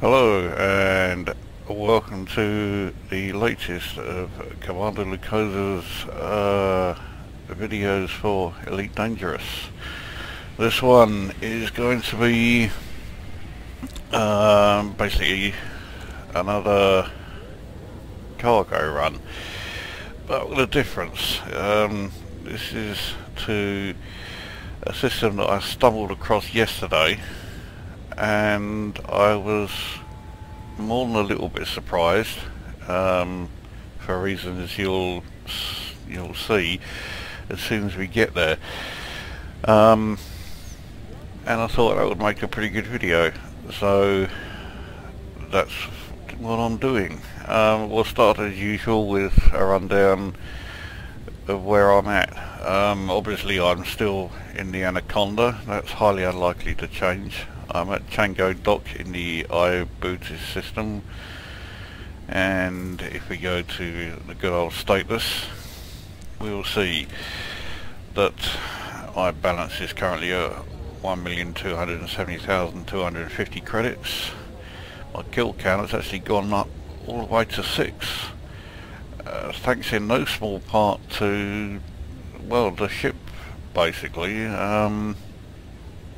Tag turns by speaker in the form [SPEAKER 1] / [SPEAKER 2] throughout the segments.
[SPEAKER 1] Hello and welcome to the latest of Commander Lucosa's videos for Elite Dangerous. This one is going to be basically another cargo run, but with a difference. This is to a system that I stumbled across yesterday, and I was more than a little bit surprised, for reasons you'll see as soon as we get there. And I thought that would make a pretty good video, so that's what I'm doing. We'll start as usual with a rundown of where I'm at. Obviously I'm still in the Anaconda. That's highly unlikely to change. I'm at Chango Dock in the I Bootis system, and if we go to the good old status, we will see that my balance is currently at 1,270,250 credits. My kill count has actually gone up all the way to 6, thanks in no small part to, well, the ship basically.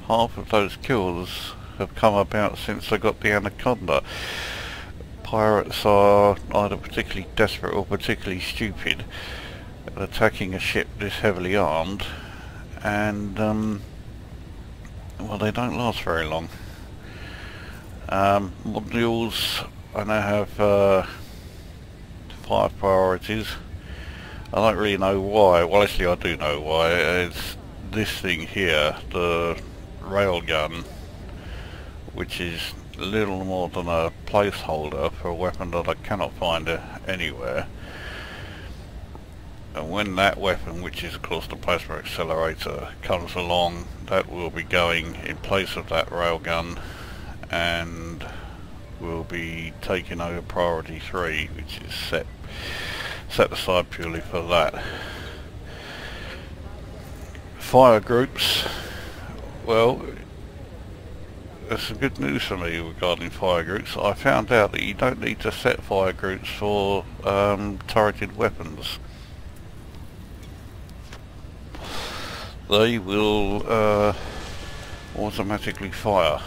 [SPEAKER 1] Half of those kills have come about since I got the Anaconda. Pirates are either particularly desperate or particularly stupid at attacking a ship this heavily armed, and well, they don't last very long. Modules, I now have 5 priorities. I don't really know why. Well, actually I do know why. It's this thing here, the railgun, which is little more than a placeholder for a weapon that I cannot find anywhere. And when that weapon, which is of course the plasma accelerator, comes along, that will be going in place of that railgun and will be taking over priority 3, which is set aside purely for that. Fire groups. Well, there's some good news for me regarding fire groups. I found out that you don't need to set fire groups for turreted weapons. They will automatically fire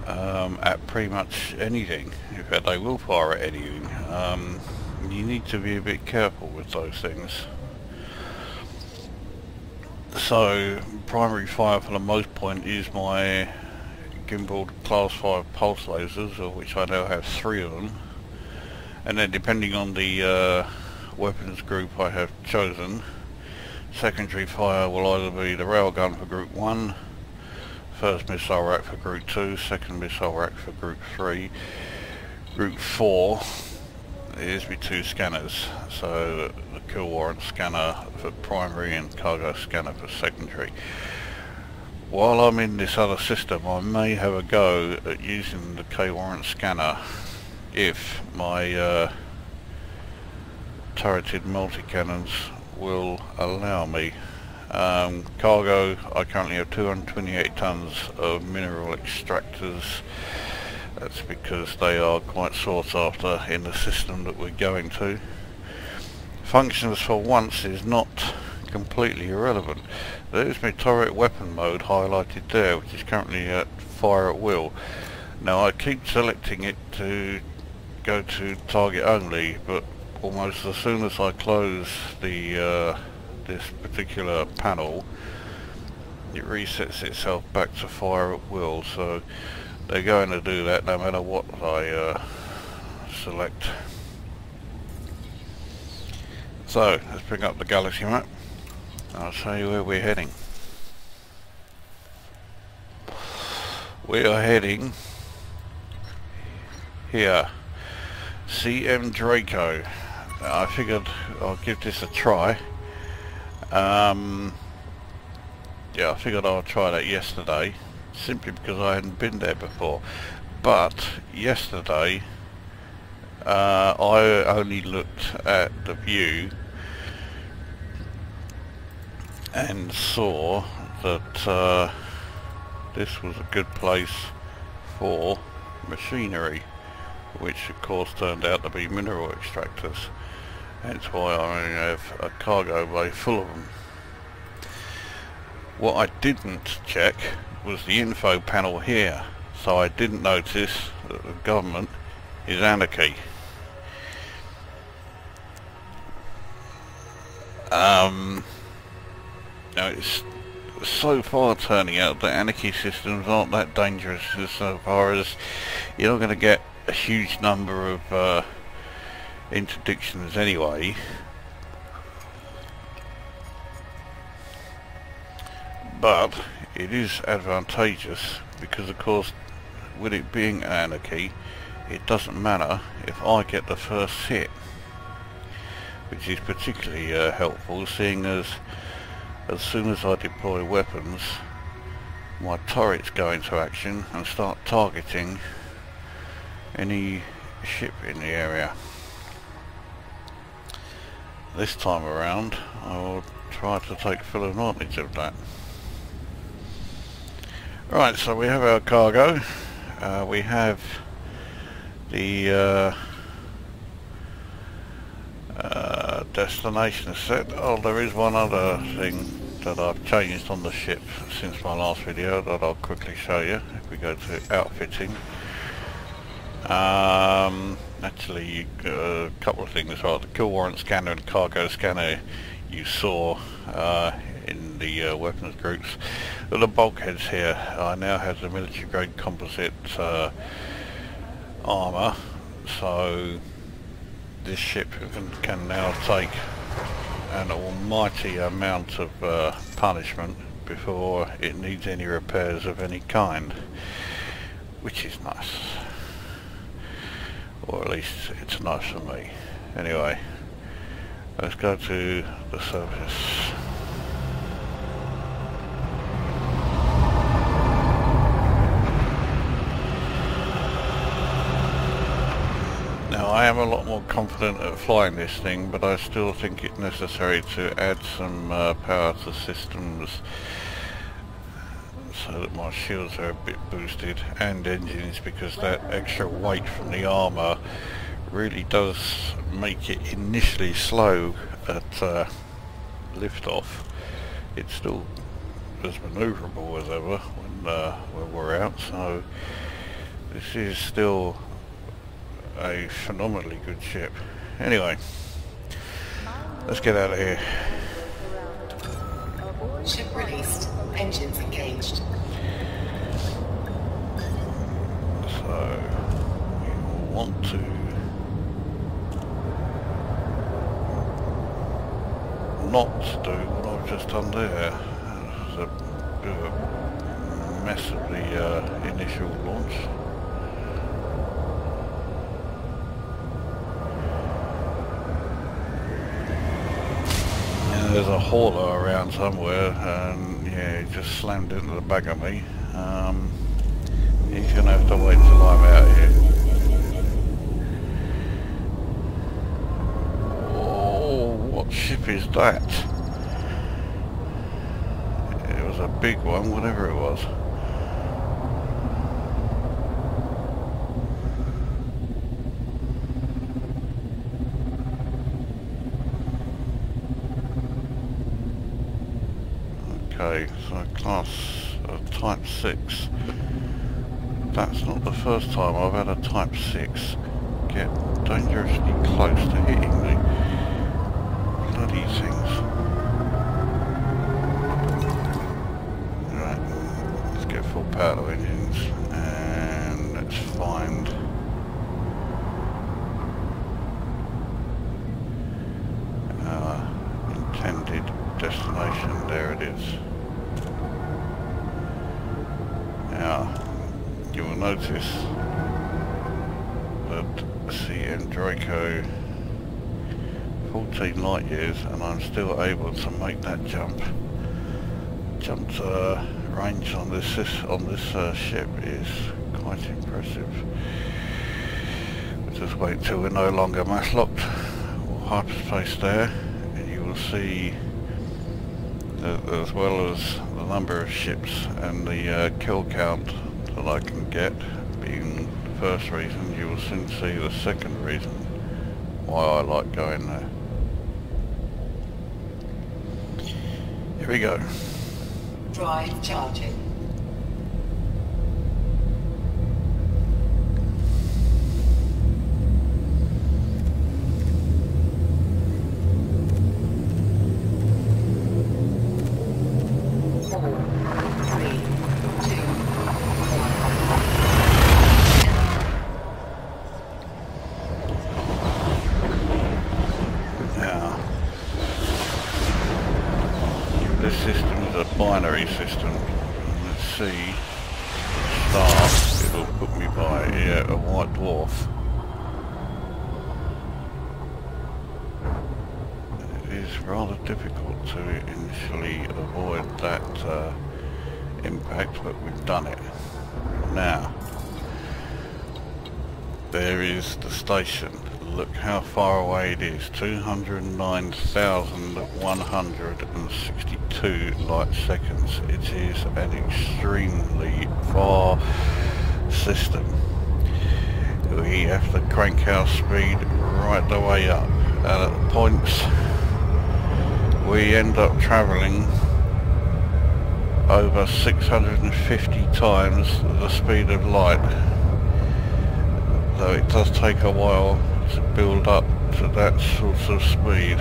[SPEAKER 1] at pretty much anything. In fact, they will fire at anything. You need to be a bit careful with those things. So primary fire for the most point is my gimbaled class 5 pulse lasers, of which I now have 3 of them, and then depending on the weapons group I have chosen, secondary fire will either be the railgun for group 1, first missile rack for group 2, second missile rack for group 3, group 4 is my 2 scanners, so the kill warrant scanner for primary and cargo scanner for secondary. While I'm in this other system, I may have a go at using the K warrant scanner if my turreted multi-cannons will allow me. Cargo, I currently have 228 tons of mineral extractors. That's because they are quite sought after in the system that we're going to. Functions for once is not completely irrelevant. There's my turret weapon mode highlighted there, which is currently at fire at will. Now I keep selecting it to go to target only, but almost as soon as I close the this particular panel, it resets itself back to fire at will, so they're going to do that no matter what I select. So let's bring up the galaxy map and I'll show you where we're heading. We are heading here, CM Draco. I figured I'll give this a try. Yeah, I figured I'll try that yesterday, simply because I hadn't been there before. But yesterday I only looked at the view and saw that this was a good place for machinery, which of course turned out to be mineral extractors. Hence why I only have a cargo bay full of them. What I didn't check was the info panel here, so I didn't notice that the government is anarchy. Now it's so far turning out that anarchy systems aren't that dangerous, as far as you're not going to get a huge number of interdictions anyway. But it is advantageous because, of course, with it being anarchy, it doesn't matter if I get the first hit, which is particularly helpful, seeing as soon as I deploy weapons, my turrets go into action and start targeting any ship in the area. This time around, I will try to take full advantage of that. Right, so we have our cargo. We have the destination set. Oh, there is one other thing that I've changed on the ship since my last video that I'll quickly show you. If we go to outfitting, actually a couple of things. Right, the kill warrant scanner and cargo scanner you saw in the weapons groups. But the bulkheads here, I now have the military grade composite armour, so this ship can now take an almighty amount of punishment before it needs any repairs of any kind, which is nice, or at least it's nice for me. Anyway, let's go to the surface. I am a lot more confident at flying this thing, but I still think it's necessary to add some power to systems so that my shields are a bit boosted, and engines, because that extra weight from the armour really does make it initially slow at liftoff. It's still as manoeuvrable as ever when we're out, so this is still a phenomenally good ship. Anyway, let's get out of here.
[SPEAKER 2] Ship released. Engines engaged.
[SPEAKER 1] So we want to not do what I've just done there. There's a bit of a mess of the initial launch. There's a hauler around somewhere, and yeah, he just slammed into the back of me. He's gonna have to wait till I'm out here. Oh, what ship is that? It was a big one, whatever it was. Okay, so class type 6. That's not the first time I've had a type 6 get dangerously close to hitting me. Bloody things. Right, let's get full power to engines and let's find our intended destination. There it is. Now, you will notice that CM Draco 14 light years, and I'm still able to make that jump. Jump range on this ship is quite impressive. We'll just wait till we're no longer mass locked or hyperspace there, and you will see that, as well as the number of ships and the kill count that I can get, being first reason, you will soon see the second reason why I like going there. Here we go.
[SPEAKER 2] Drive charging.
[SPEAKER 1] This system is a binary system. Let's see. Start. It'll put me by a white dwarf. It is rather difficult to initially avoid that impact, but we've done it. Now, there is the station. Look how far away it is, 209,162 light seconds. It is an extremely far system. We have to crank our speed right the way up, and at points we end up travelling over 650 times the speed of light, though it does take a while to build up to that sort of speed.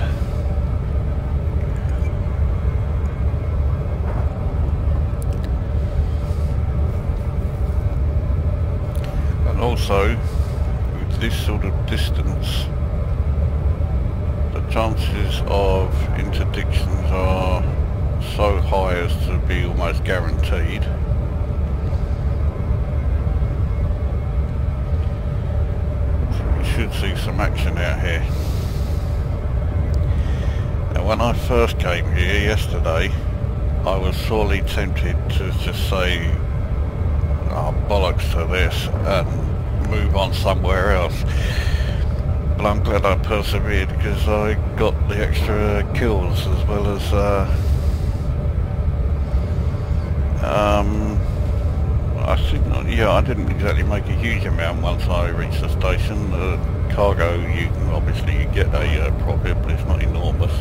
[SPEAKER 1] And also, with this sort of distance, the chances of interdictions are so high as to be almost guaranteed. Should see some action out here. Now, when I first came here yesterday, I was sorely tempted to just say, oh, bollocks to this, and move on somewhere else. But I'm glad I persevered, because I got the extra kills as well as I think, yeah, I didn't exactly make a huge amount once I reached the station. Cargo, you get a profit, but it's not enormous.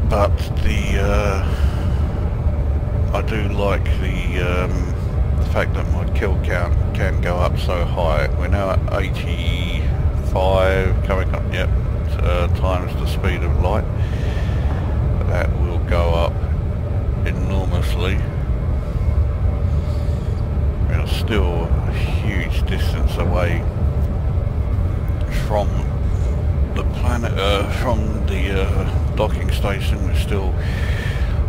[SPEAKER 1] But I do like the fact that my kill count can go up so high. We're now at 85, coming up, yep, times the speed of light. That will go up enormously. We're still a huge distance away from the planet, from the docking station. We're still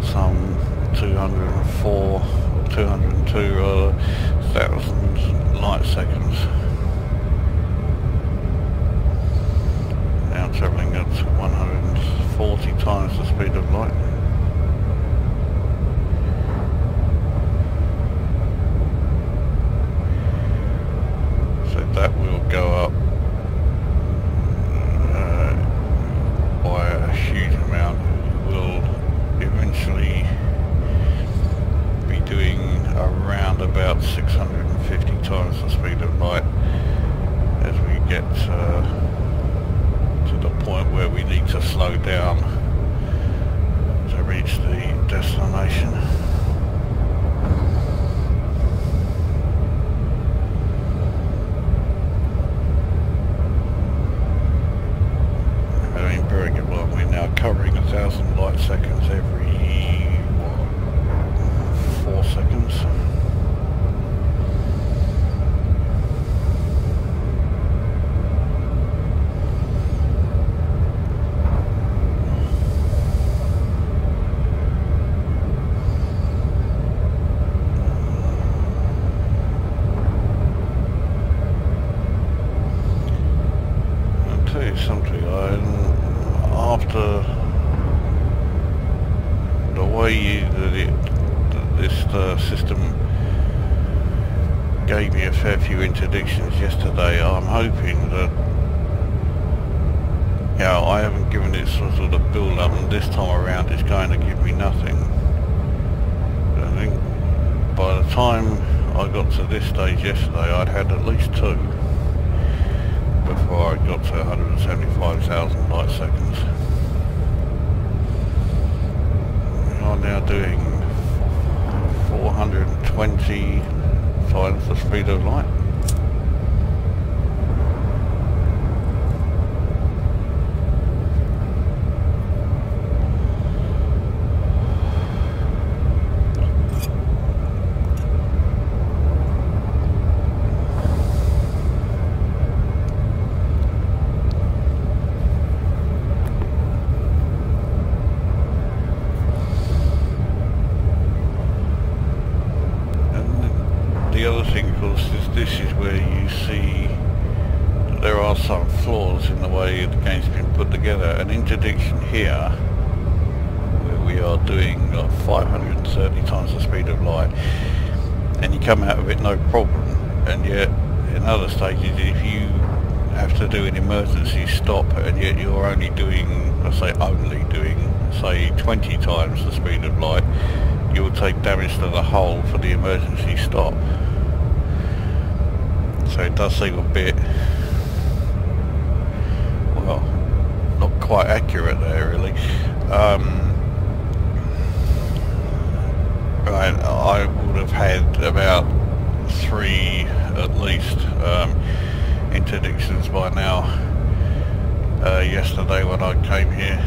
[SPEAKER 1] some 204, 202,000 light seconds. Now travelling at 140 times the speed of light. That will go up by a huge amount. We'll eventually be doing around about 650 times the speed of light as we get to the point where we need to slow down to reach the destination. Covering 1,000 light seconds every, what, 4 seconds. I'll tell you something, after the way this system gave me a fair few interdictions yesterday, I'm hoping that, you know, I haven't given it some sort of build up, and this time around it's going to give me nothing. I think by the time I got to this stage yesterday, I'd had at least 2 before I got to 175,000 light seconds. We are now doing 420 times the speed of light. The other thing, of course, is this is where you see that there are some flaws in the way the game's been put together. An interdiction here, where we are doing 530 times the speed of light, and you come out of it no problem, and yet in other stages, if you have to do an emergency stop, and yet you're only doing, let's say only doing, say 20 times the speed of light, you will take damage to the hull for the emergency stop. So it does seem a bit, well, not quite accurate there really. I would have had about 3 at least interdictions by now. Yesterday when I came here,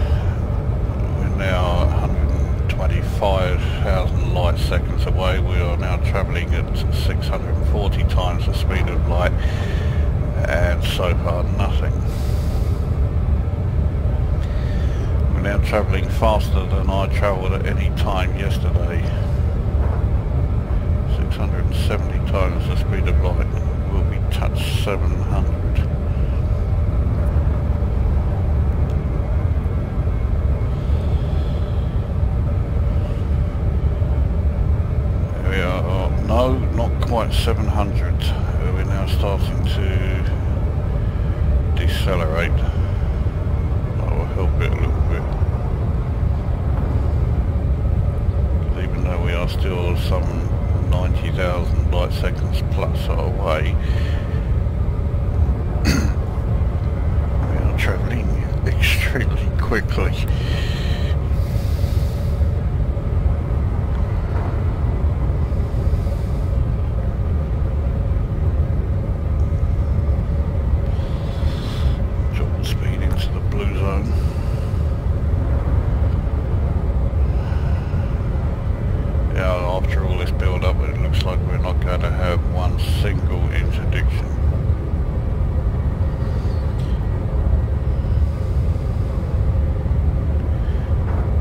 [SPEAKER 1] we're now 125,000 light seconds away. We are now travelling at 640 times the speed of light, and so far nothing. We're now travelling faster than I travelled at any time yesterday. 670 times the speed of light. Will we touch 700? No, not quite 700. We're now starting to decelerate. That will help it a little bit. Even though we are still some 90,000 light seconds plus away, we are travelling extremely quickly. After all this build up, it looks like we're not going to have one single interdiction.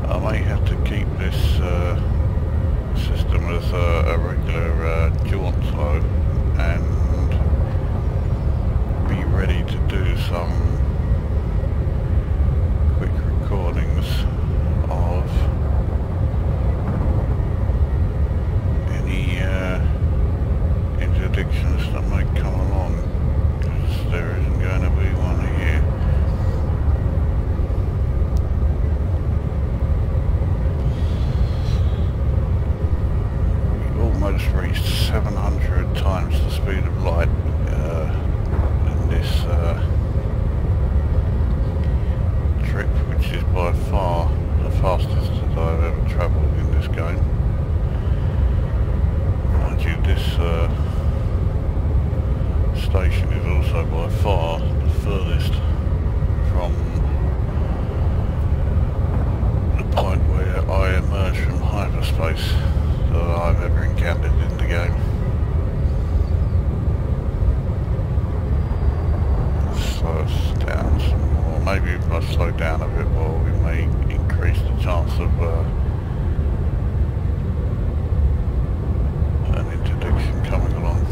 [SPEAKER 1] I may have to keep this system as a regular jaunt though, and be ready to do some quick recordings of interdictions that might come along, because there isn't going to be one here. We almost reached 700 times the speed of light in this trip, which is by far the fastest that I've ever travelled in this game. Mind you, this station is also by far the furthest from the point where I emerge from hyperspace that I've ever encountered in the game. Slow us down some more. Maybe if I slow down a bit more, we may increase the chance of an interdiction coming along.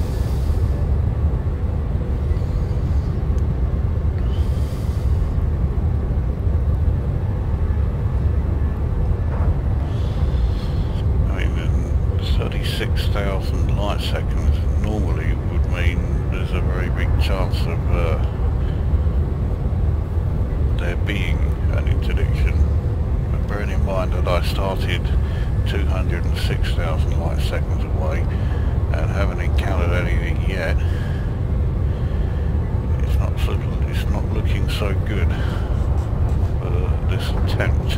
[SPEAKER 1] I mean, 36,000 light seconds normally would mean there's a very big chance of there being an interdiction. But bearing in mind that I started 206,000 light seconds away and haven't encountered anything yet. It's not looking so good for this attempt.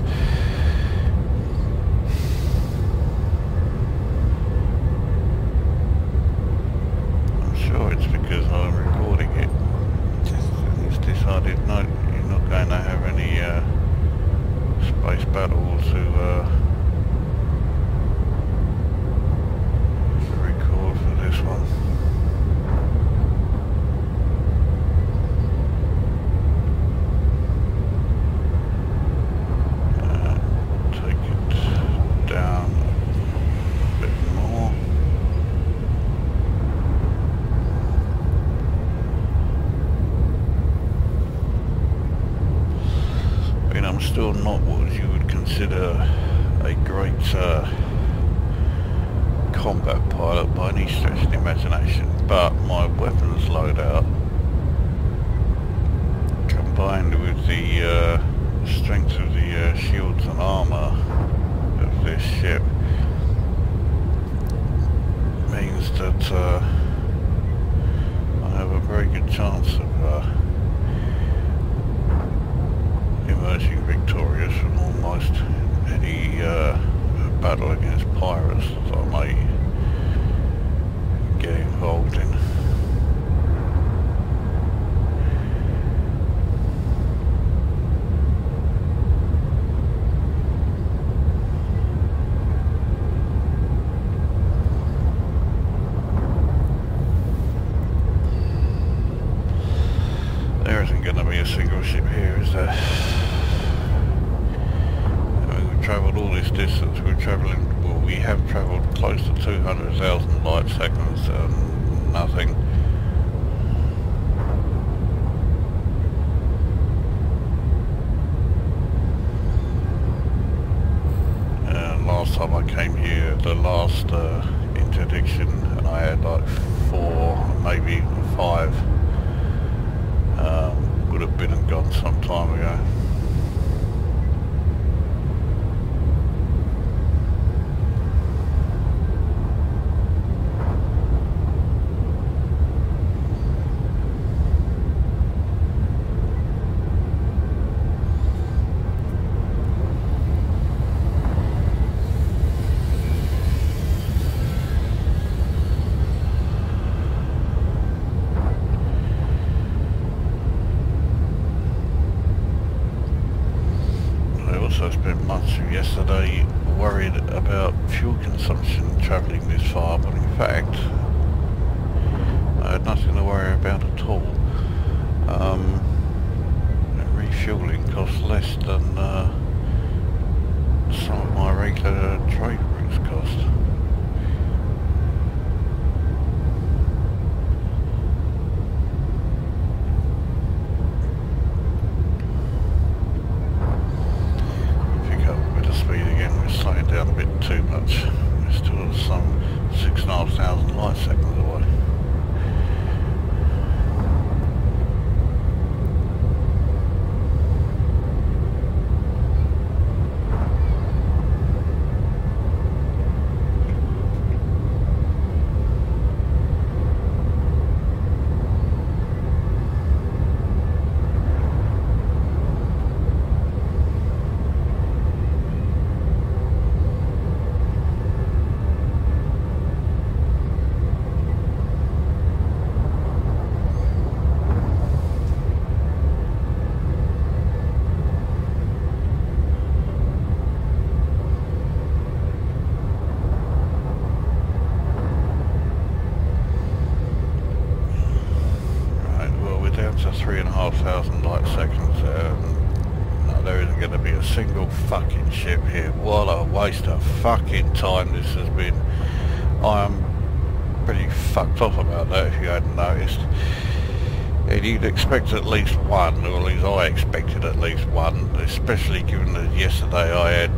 [SPEAKER 1] I'm sure it's because I'm recording it. It's decided no, you're not going to have any space battle to record for this one. I'm still not what you would consider a great combat pilot by any stretch of the imagination, but my weapons loadout combined with the strength of the shields and armour of this ship means that I have a very good chance of emerging victorious from almost any battle against pirates that I may get involved in. There isn't going to be a single ship here, is there? Travelled all this distance. We're travelling, well, we have travelled close to 200,000 light seconds and nothing. Last time I came here, the last interdiction, and I had like 4, maybe even 5, would have been and gone some time ago. I spent much of yesterday worried about fuel consumption travelling this far, but in fact I had nothing to worry about at all. Refuelling costs less than some of my regular trade routes cost. Slowing down a bit too much. We're still some 6,500 light seconds away. To 3,500 light seconds. No, there isn't going to be a single fucking ship here. What a waste of fucking time this has been. I am pretty fucked off about that, if you hadn't noticed. And you'd expect at least one, or at least I expected at least one, especially given that yesterday I had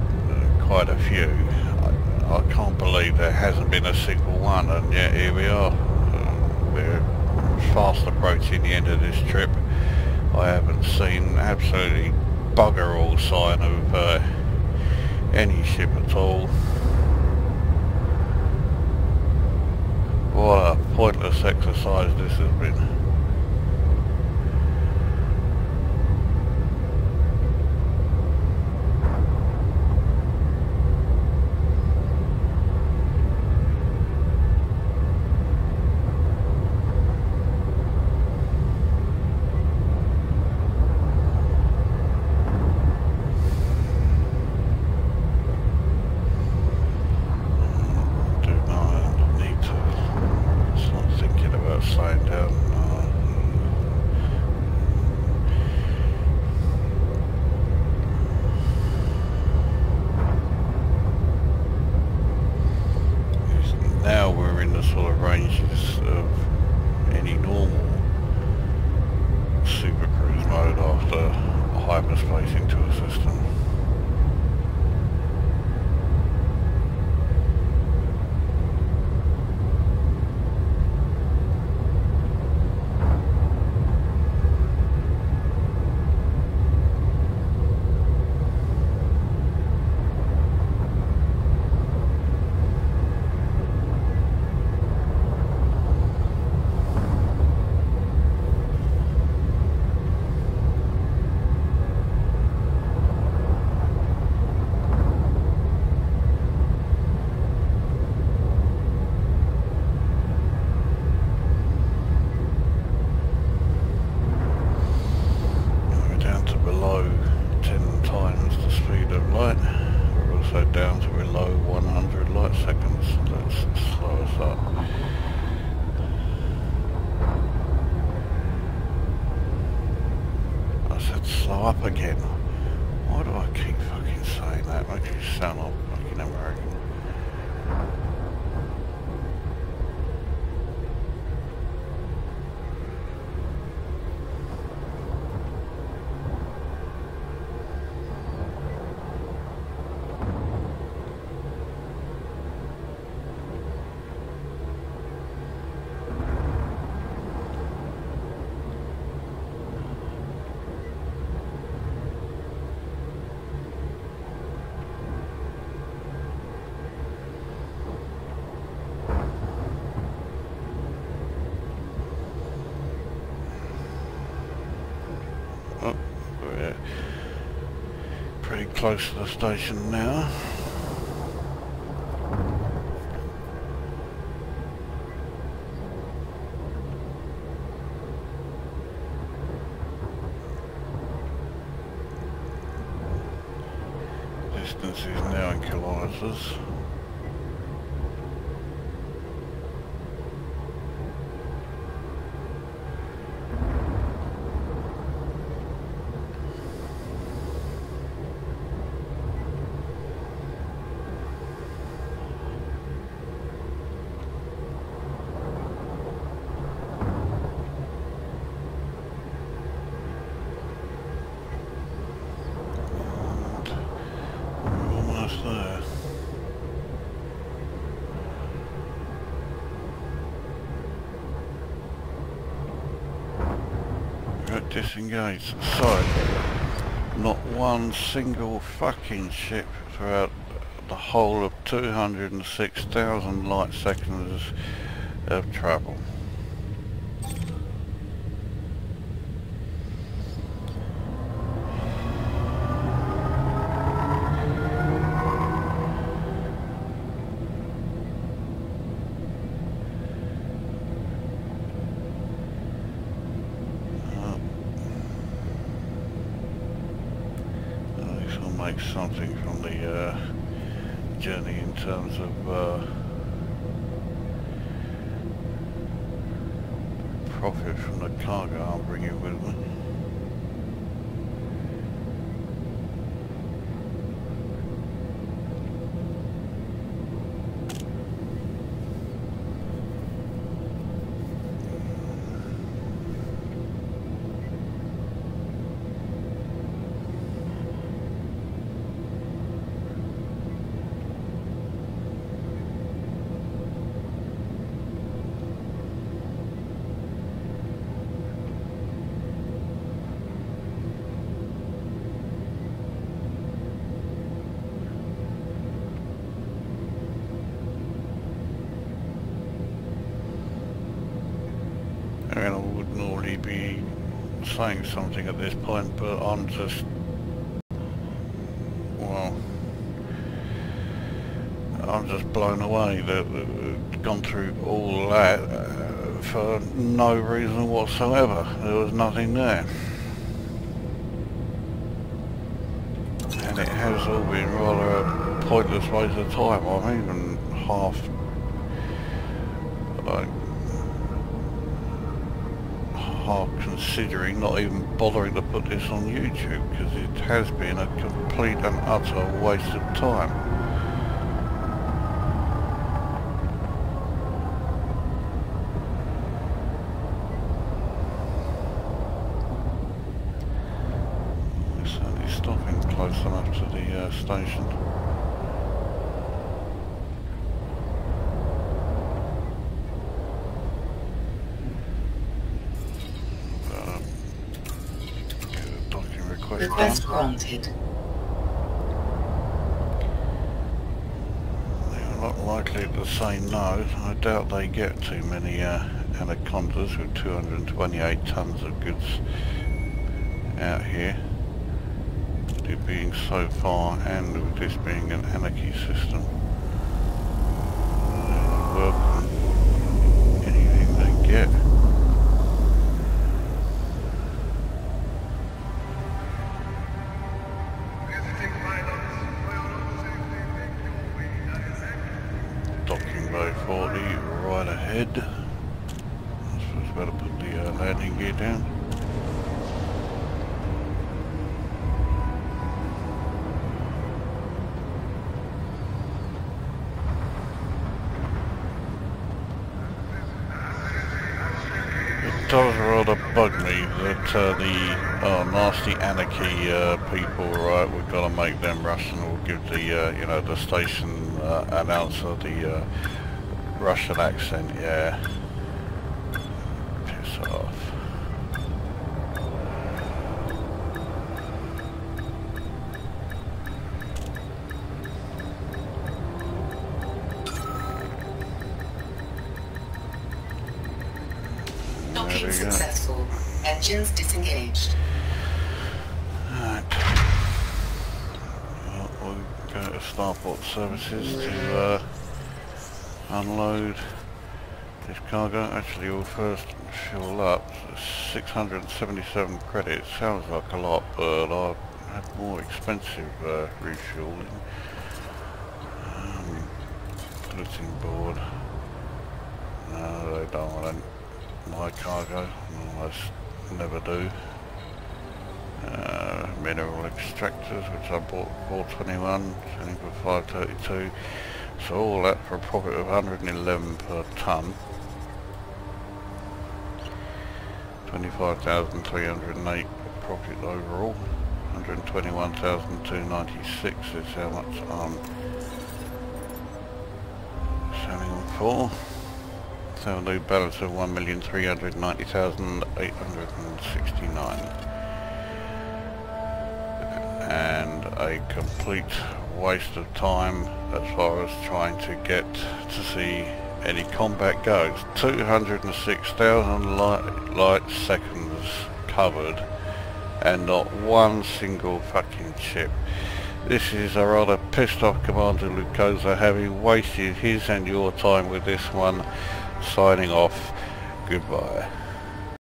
[SPEAKER 1] quite a few. I can't believe there hasn't been a single one, and yet here we are. We're fast approaching the end of this trip. I haven't seen absolutely bugger all sign of any ship at all. What a pointless exercise this has been. Now we're in the sort of ranges of any normal supercruise mode after hyperspace into a system. Down to below 100 light seconds. Let's slow us up. I said slow up again. Why do I keep fucking saying that? Makes you sound like fucking American. Oh, we're pretty close to the station now. Distance is now in kilometers. There. Got disengaged. So, not one single fucking ship throughout the whole of 206,000 light seconds of travel. Make something from the journey in terms of profit from the cargo I'm bringing with me. really be saying something at this point, but I'm just, well, I'm just blown away that we've gone through all that for no reason whatsoever. There was nothing there. And it has all been rather a pointless waste of time. I'm even half, like, considering not even bothering to put this on YouTube, because it has been a complete and utter waste of time. It's only stopping close enough to the station.
[SPEAKER 2] Request granted.
[SPEAKER 1] They're not likely to say no. I doubt they get too many Anacondas with 228 tons of goods out here. It being so far, and with this being an anarchy system, they'll welcome anything they get. Right ahead. I suppose better put the landing gear down. It does rather bug me that the nasty anarchy people, right, we've got to make them Russian, or give the you know, the station announcer the Russian accent, yeah. Piss off.
[SPEAKER 2] Docking successful. Engines disengaged.
[SPEAKER 1] Right. Well, we'll go to Starport Services to unload this cargo. Actually, we'll first fuel up. 677 credits. Sounds like a lot, but I've had more expensive refueling. Bulletin board. No, they don't want my cargo. Almost never do. Mineral extractors, which I bought 421, selling for 532. So all that for a profit of 111 per tonne. 25,308 profit overall. 121,296 is how much I'm selling them for. So a new balance of 1,390,869. And a complete waste of time as far as trying to get to see any combat goes. 206,000 light seconds covered and not one single fucking ship. This is a rather pissed off Commander Lucosa, having wasted his and your time with this one. Signing off. Goodbye.